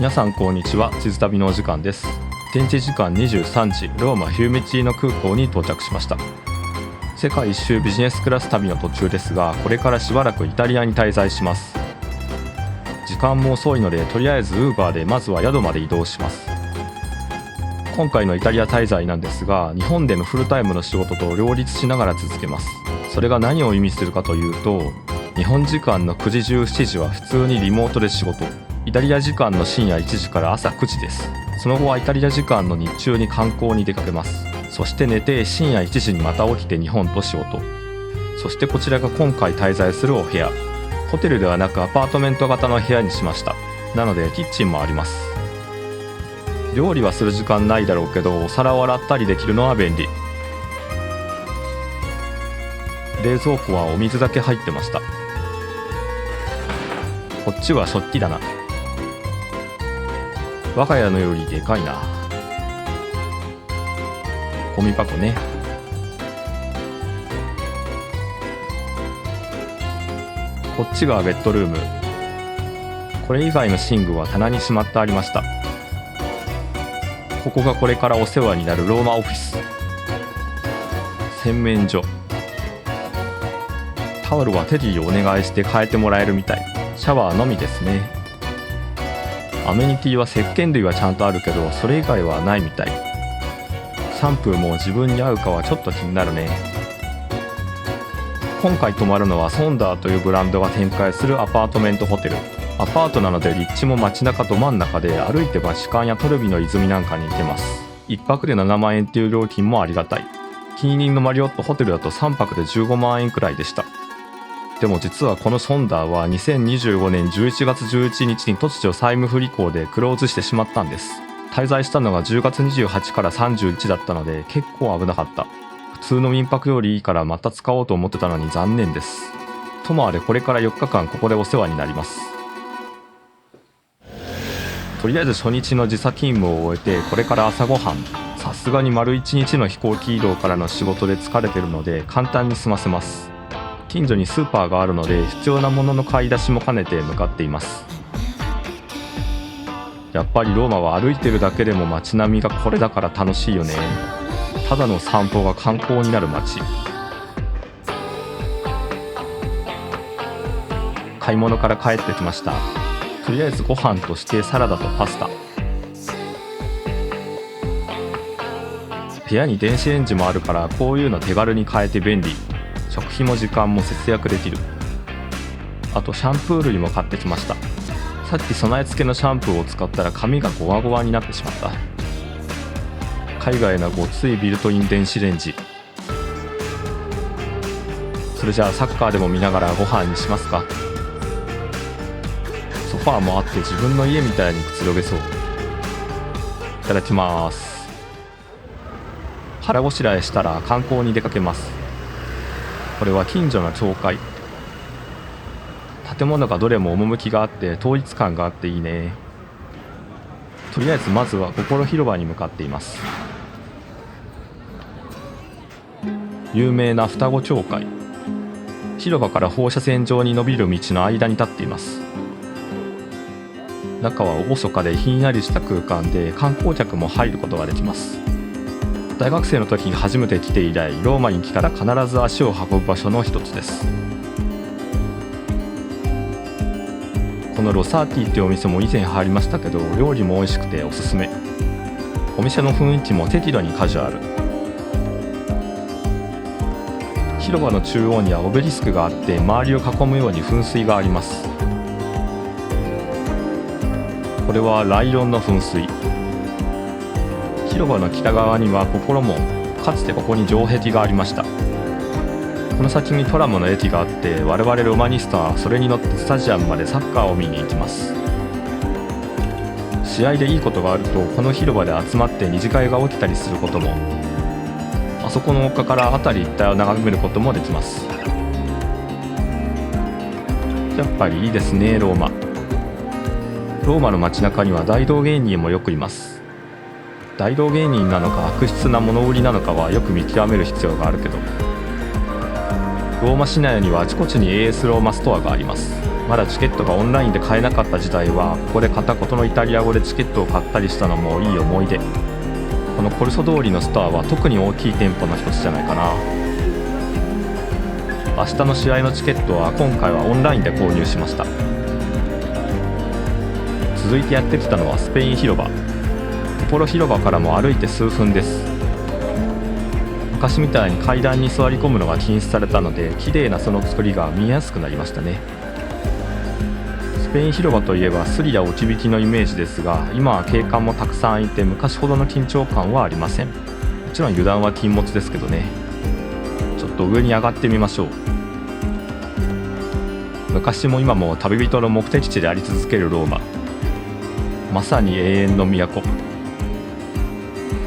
皆さんこんにちは。地図旅のお時間です。現地時間23時、ローマフィューメチーノ空港に到着しました。世界一周ビジネスクラス旅の途中ですが、これからしばらくイタリアに滞在します。時間も遅いので、とりあえず Uber でまずは宿まで移動します。今回のイタリア滞在なんですが、日本でのフルタイムの仕事と両立しながら続けます。それが何を意味するかというと、日本時間の9時17時は普通にリモートで仕事、イタリア時間の深夜1時から朝9時です。その後はイタリア時間の日中に観光に出かけます。そして寝て深夜1時にまた起きて日本と仕事。そしてこちらが今回滞在するお部屋。ホテルではなくアパートメント型の部屋にしました。なのでキッチンもあります。料理はする時間ないだろうけど、お皿を洗ったりできるのは便利。冷蔵庫はお水だけ入ってました。こっちは食器棚。我が家のよりでかいな。ゴミ箱ね。こっちがベッドルーム。これ以外の寝具は棚にしまってありました。ここがこれからお世話になるローマオフィス。洗面所。タオルはテディをお願いして変えてもらえるみたい。シャワーのみですね。アメニティは石鹸類はちゃんとあるけど、それ以外はないみたい。シャンプーも自分に合うかはちょっと気になるね。今回泊まるのはソンダーというブランドが展開するアパートメントホテル。アパートなので立地も街中ど真ん中で、歩いてバチカンやトルビの泉なんかに行けます。1泊で7万円っていう料金もありがたい。近隣のマリオットホテルだと3泊で15万円くらいでした。でも実はこのソンダーは2025年11月11日に突如債務不履行でクローズしてしまったんです。滞在したのが10月28から31だったので結構危なかった。普通の民泊よりいいからまた使おうと思ってたのに残念です。ともあれこれから4日間ここでお世話になります。とりあえず初日の時差勤務を終えて、これから朝ごはん。さすがに丸1日の飛行機移動からの仕事で疲れてるので簡単に済ませます。近所にスーパーがあるので必要なものの買い出しも兼ねて向かっています。やっぱりローマは歩いてるだけでも街並みがこれだから楽しいよね。ただの散歩が観光になる街。買い物から帰ってきました。とりあえずご飯としてサラダとパスタ。部屋に電子レンジもあるからこういうの手軽に買えて便利。食費も時間も節約できる。あとシャンプー類も買ってきました。さっき備え付けのシャンプーを使ったら髪がゴワゴワになってしまった。海外のごついビルトイン電子レンジ。それじゃあサッカーでも見ながらご飯にしますか。ソファーもあって自分の家みたいにくつろげそう。いただきます。腹ごしらえしたら観光に出かけます。これは近所の教会。建物がどれも趣があって統一感があっていいね。とりあえずまずは心広場に向かっています。有名な双子教会。広場から放射線状に伸びる道の間に立っています。中は厳かでひんやりした空間で観光客も入ることができます。大学生の時に初めて来て以来、ローマに来たら必ず足を運ぶ場所の一つです。このロサーティっていうお店も以前入りましたけど、料理も美味しくておすすめ。お店の雰囲気も適度にカジュアル。広場の中央にはオベリスクがあって、周りを囲むように噴水があります。これはライオンの噴水。広場の北側には心門。かつてここに城壁がありました。この先にトラムの駅があって、我々ロマニスタはそれに乗ってスタジアムまでサッカーを見に行きます。試合でいいことがあるとこの広場で集まって二次会が起きたりすることも。あそこの丘から辺り一帯を眺めることもできます。やっぱりいいですね。ローマの街中には大道芸人もよくいます。大道芸人なのか悪質な物売りなのかはよく見極める必要があるけど、ローマ市内にはあちこちに AS ローマストアがあります。まだチケットがオンラインで買えなかった時代はここで片言のイタリア語でチケットを買ったりしたのもいい思い出。このコルソ通りのストアは特に大きい店舗の一つじゃないかな。明日の試合のチケットは今回はオンラインで購入しました。続いてやってきたのはスペイン広場。ポポロ広場からも歩いて数分です。昔みたいに階段に座り込むのが禁止されたので綺麗なその作りが見えやすくなりましたね。スペイン広場といえばスリや置き引きのイメージですが、今は警官もたくさんいて昔ほどの緊張感はありません。もちろん油断は禁物ですけどね。ちょっと上に上がってみましょう。昔も今も旅人の目的地であり続けるローマ、まさに永遠の都。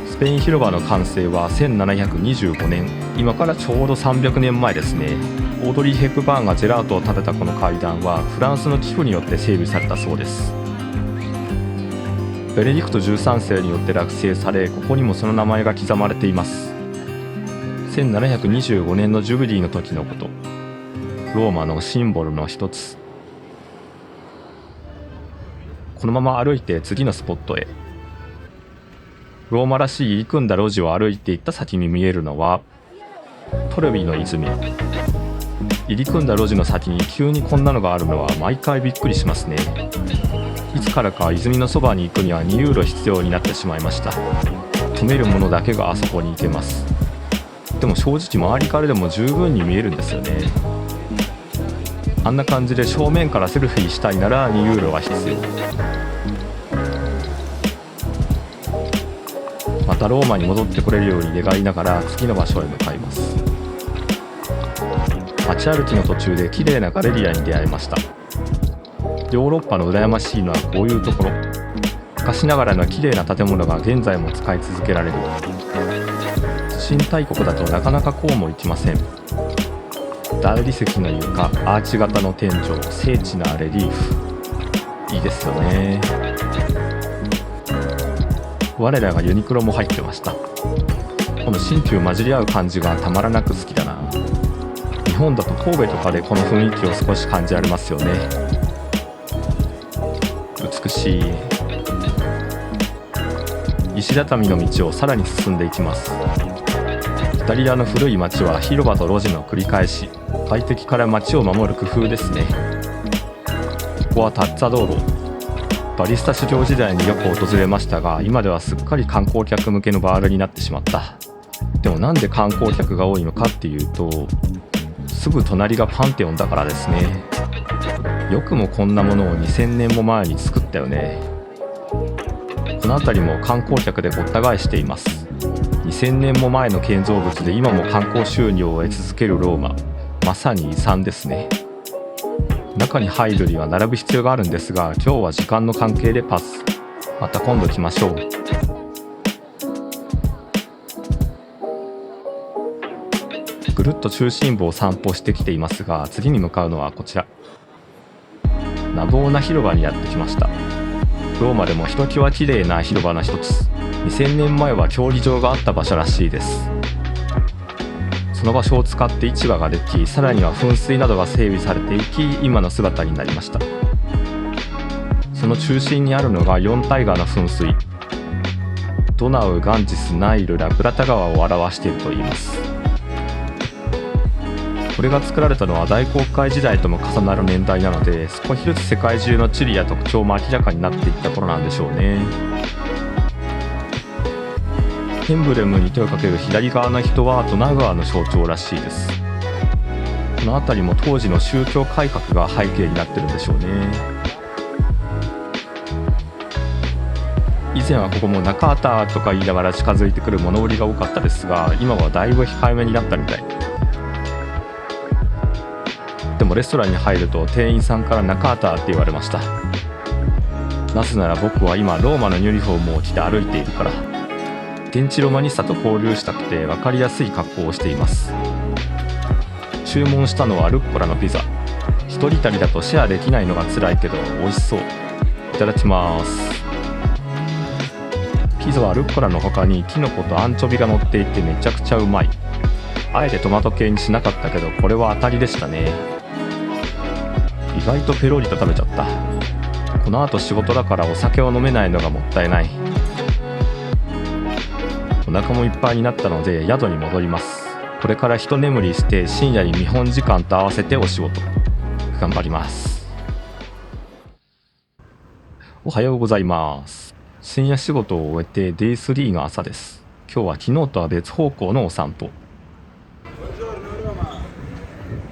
スペイン広場の完成は1725年、今からちょうど300年前ですね。オードリー・ヘプバーンがジェラートを食べたこの階段はフランスの寄付によって整備されたそうです。ベネディクト13世によって落成され、ここにもその名前が刻まれています。1725年のジュビリーの時のこと。ローマのシンボルの一つ。このまま歩いて次のスポットへ。ローマらしい入り組んだ路地を歩いていった先に見えるのはトレビの泉。入り組んだ路地の先に急にこんなのがあるのは毎回びっくりしますね。いつからか泉のそばに行くには2ユーロ必要になってしまいました。止めるものだけがあそこに行けます。でも正直周りからでも十分に見えるんですよね。あんな感じで正面からセルフィーしたいなら2ユーロが必要。またローマに戻ってこれるように願いながら次の場所へ向かいます。街歩きの途中で綺麗なガレリアに出会いました。ヨーロッパの羨ましいのはこういうところ。昔ながらの綺麗な建物が現在も使い続けられる。新大国だとなかなかこうもいきません。大理石の床、アーチ型の天井、精緻なレリーフ。いいですよね。我らがユニクロも入ってました。この新旧混じり合う感じがたまらなく好きだな。日本だと神戸とかでこの雰囲気を少し感じられますよね。美しい。石畳の道をさらに進んでいきます。イタリアの古い街は広場と路地の繰り返し。外敵から街を守る工夫ですね。ここはタッツァ道路。バリスタ修行時代によく訪れましたが、今ではすっかり観光客向けのバールになってしまった。でもなんで観光客が多いのかっていうと、すぐ隣がパンテオンだからですね。よくもこんなものを2000年も前に作ったよね。この辺りも観光客でごった返しています。2000年も前の建造物で今も観光収入を得続けるローマ、まさに遺産ですね。中に入るには並ぶ必要があるんですが、今日は時間の関係でパス。また今度来ましょう。ぐるっと中心部を散歩してきていますが、次に向かうのはこちら。ナボーナ広場にやってきました。ローマでもひときわ綺麗な広場の一つ。2000年前は競技場があった場所らしいです。その場所を使って市場ができ、さらには噴水などが整備されていき、今の姿になりました。その中心にあるのが4大河の噴水。ドナウ、ガンジス、ナイル、ラプラタ川を表しているといいます。これが作られたのは大航海時代とも重なる年代なので、少しずつ世界中の地理や特徴も明らかになっていった頃なんでしょうね。エンブレムに手をかける左側の人はドナウ川の象徴らしいです。この辺りも当時の宗教改革が背景になってるんでしょうね。以前はここも中畑とか言いながら近づいてくる物売りが多かったですが、今はだいぶ控えめになったみたい。でもレストランに入ると店員さんから中畑って言われました。なぜなら僕は今ローマのユニフォームを着て歩いているから。現地ロマニスタと交流したくて分かりやすい格好をしています。注文したのはルッコラのピザ。一人旅だとシェアできないのが辛いけど美味しそう。いただきます。ピザはルッコラの他にキノコとアンチョビが乗っていてめちゃくちゃうまい。あえてトマト系にしなかったけどこれは当たりでしたね。一意外とペロリと食べちゃった。この後仕事だからお酒を飲めないのがもったいない。お腹もいっぱいになったので宿に戻ります。これから一眠りして深夜に日本時間と合わせてお仕事頑張ります。おはようございます。深夜仕事を終えて Day3 の朝です。今日は昨日とは別方向のお散歩。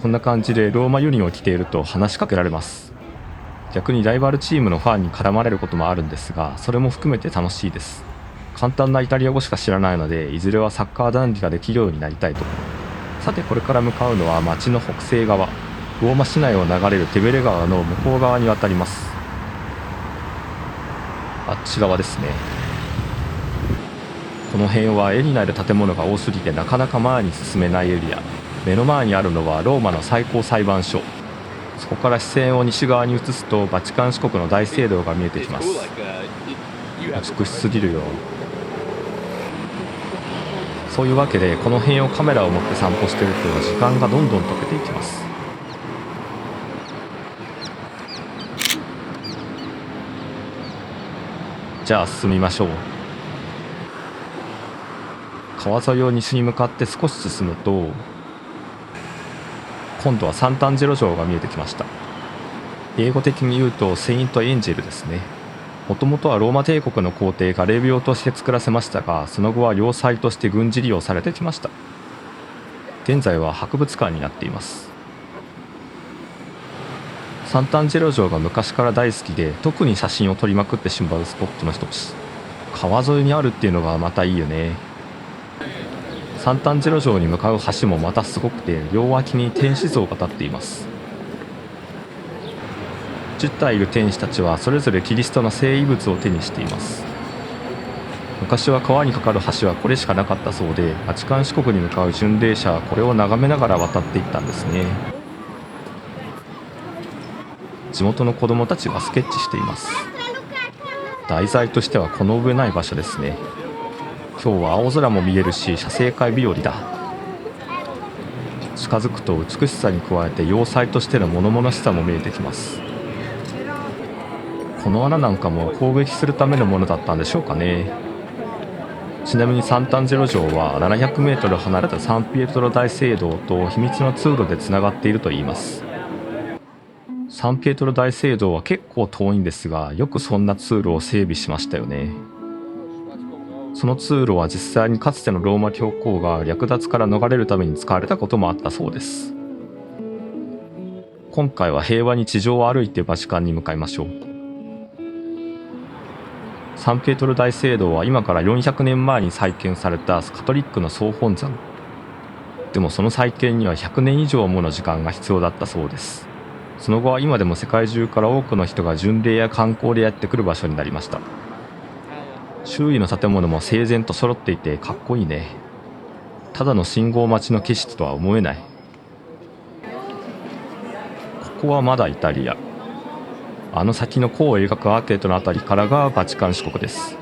こんな感じでローマユニを着ていると話しかけられます。逆にライバルチームのファンに絡まれることもあるんですが、それも含めて楽しいです。簡単なイタリア語しか知らないので、いずれはサッカー談義ができるようになりたいところ。さてこれから向かうのは町の北西側、ローマ市内を流れるテベレ川の向こう側に渡ります。あっち側ですね。この辺は絵になる建物が多すぎてなかなか前に進めないエリア。目の前にあるのはローマの最高裁判所。そこから視線を西側に移すとバチカン市国の大聖堂が見えてきます。美しすぎるよ。そういうわけでこの辺をカメラを持って散歩してると時間がどんどん溶けていきます。じゃあ進みましょう。川沿いを西に向かって少し進むと今度はサンタンジェロ城が見えてきました。英語的に言うとセイントエンジェルですね。もともとはローマ帝国の皇帝が霊廟として作らせましたが、その後は要塞として軍事利用されてきました。現在は博物館になっています。サンタンジェロ城が昔から大好きで、特に写真を撮りまくってしまうスポットの一つ。川沿いにあるっていうのがまたいいよね。サンタンジェロ城に向かう橋もまたすごくて、両脇に天使像が立っています。10体いる天使たちはそれぞれキリストの聖遺物を手にしています。昔は川に架かる橋はこれしかなかったそうで、バチカン市国に向かう巡礼者はこれを眺めながら渡っていったんですね。地元の子供たちがスケッチしています。題材としてはこの上ない場所ですね。今日は青空も見えるし写生会日和だ。近づくと美しさに加えて要塞としての物々しさも見えてきます。この穴なんかも攻撃するためのものだったんでしょうかね。ちなみにサンタンジェロ城は700メートル離れたサンピエトロ大聖堂と秘密の通路でつながっているといいます。サンピエトロ大聖堂は結構遠いんですが、よくそんな通路を整備しましたよね。その通路は実際にかつてのローマ教皇が略奪から逃れるために使われたこともあったそうです。今回は平和に地上を歩いてバチカンに向かいましょう。サンピエトロ大聖堂は今から400年前に再建されたカトリックの総本山。でもその再建には100年以上もの時間が必要だったそうです。その後は今でも世界中から多くの人が巡礼や観光でやってくる場所になりました。周囲の建物も整然と揃っていてかっこいいね。ただの信号待ちの景色とは思えない。ここはまだイタリア。あの先の弧を描くアーケードのあたりからがバチカン市国です。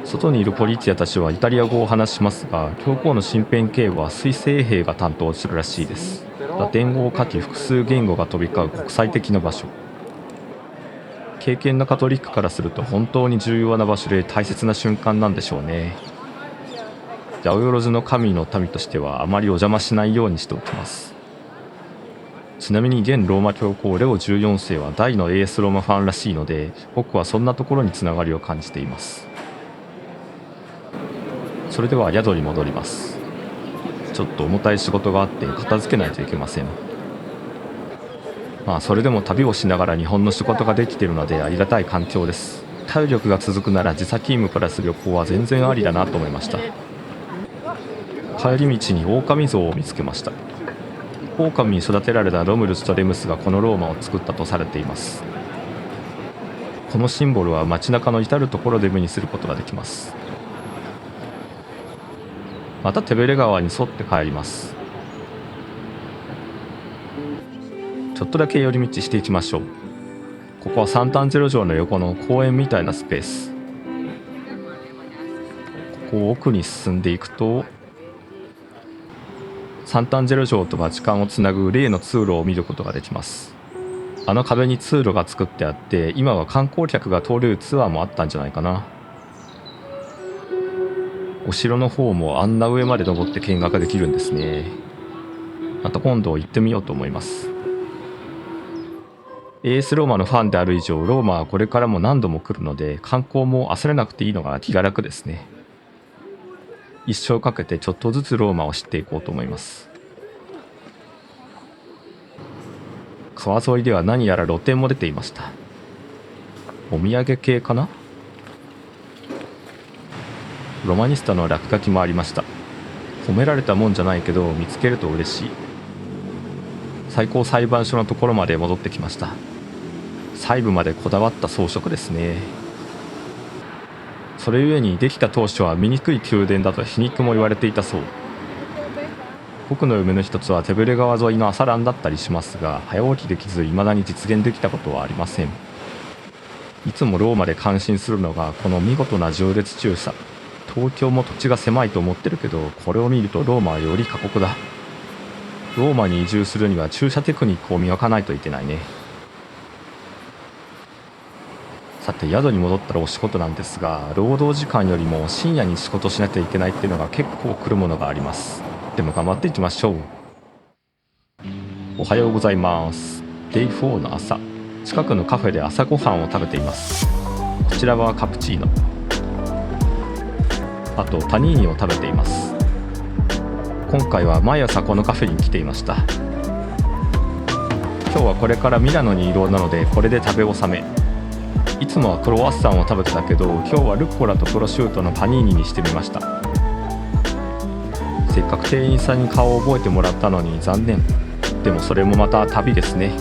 外にいるポリティアたちはイタリア語を話しますが、教皇の身辺警護はスイス衛兵が担当するらしいです。ラテン語を書き複数言語が飛び交う国際的な場所。敬虔なカトリックからすると本当に重要な場所で大切な瞬間なんでしょうね。八百万の神の民としてはあまりお邪魔しないようにしておきます。ちなみに現ローマ教皇レオ14世は大の AS ローマファンらしいので、僕はそんなところにつながりを感じています。それでは宿に戻ります。ちょっと重たい仕事があって片付けないといけません。まあそれでも旅をしながら日本の仕事ができているのでありがたい環境です。体力が続くなら時差勤務プラス旅行は全然ありだなと思いました。帰り道に狼像を見つけました。狼に育てられたロムルスとレムスがこのローマを作ったとされています。このシンボルは街中の至るところで目にすることができます。またテベレ川に沿って帰ります。ちょっとだけ寄り道していきましょう。ここはサンタンジェロ城の横の公園みたいなスペース。ここを奥に進んでいくとサンタンジェロ城とバチカンをつなぐ例の通路を見ることができます。あの壁に通路が作ってあって、今は観光客が通れるツアーもあったんじゃないかな。お城の方もあんな上まで登って見学できるんですね。また今度行ってみようと思います。AS ローマのファンである以上、ローマはこれからも何度も来るので、観光も焦らなくていいのが気が楽ですね。一生かけてちょっとずつローマを知っていこうと思います。川沿いでは何やら露店も出ていました。お土産系かな。ロマニスタの落書きもありました。褒められたもんじゃないけど見つけると嬉しい。最高裁判所のところまで戻ってきました。細部までこだわった装飾ですね。それゆえにできた当初は醜い宮殿だと皮肉も言われていたそう。僕の夢の一つはテブレ川沿いの朝ランだったりしますが、早起きできず未だに実現できたことはありません。いつもローマで感心するのがこの見事な縦列駐車。東京も土地が狭いと思ってるけど、これを見るとローマはより過酷だ。ローマに移住するには駐車テクニックを磨かないといけないね。さて、宿に戻ったらお仕事なんですが、労働時間よりも深夜に仕事しなきゃいけないっていうのが結構来るものがあります。でも頑張っていきましょう。おはようございます。デイ4の朝、近くのカフェで朝ごはんを食べています。こちらはカプチーノ、あとパニーニを食べています。今回は毎朝このカフェに来ていました。今日はこれからミラノに移動なので、これで食べ納め。いつもはクロワッサンを食べてたけど、今日はルッコラとプロシュートのパニーニにしてみました。せっかく店員さんに顔を覚えてもらったのに残念。でもそれもまた旅ですね。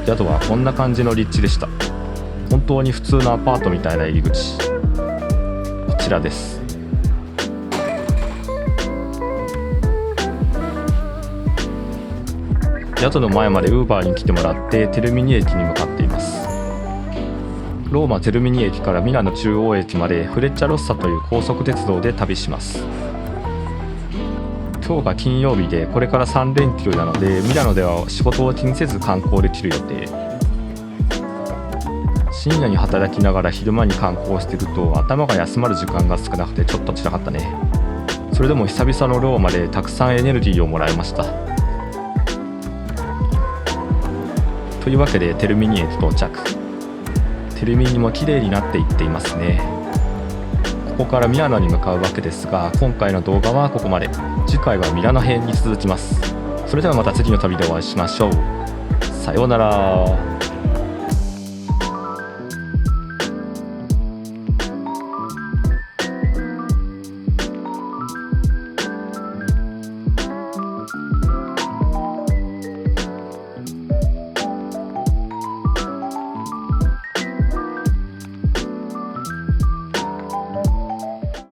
宿はこんな感じの立地でした。本当に普通のアパートみたいな入り口。こちらです。宿の前までウーバーに来てもらってテルミニ駅に向かっています。ローマテルミニ駅からミラノ中央駅までフレッチャロッサという高速鉄道で旅します。今日が金曜日でこれから3連休なので、ミラノでは仕事を気にせず観光できる予定。深夜に働きながら昼間に観光してると頭が休まる時間が少なくてちょっと辛かったね。それでも久々のローマでたくさんエネルギーをもらいました。というわけでテルミニ駅到着。テルミニも綺麗になっていっていますね。ここからミラノに向かうわけですが、今回の動画はここまで。次回はミラノ編に続きます。それではまた次の旅でお会いしましょう。さようなら。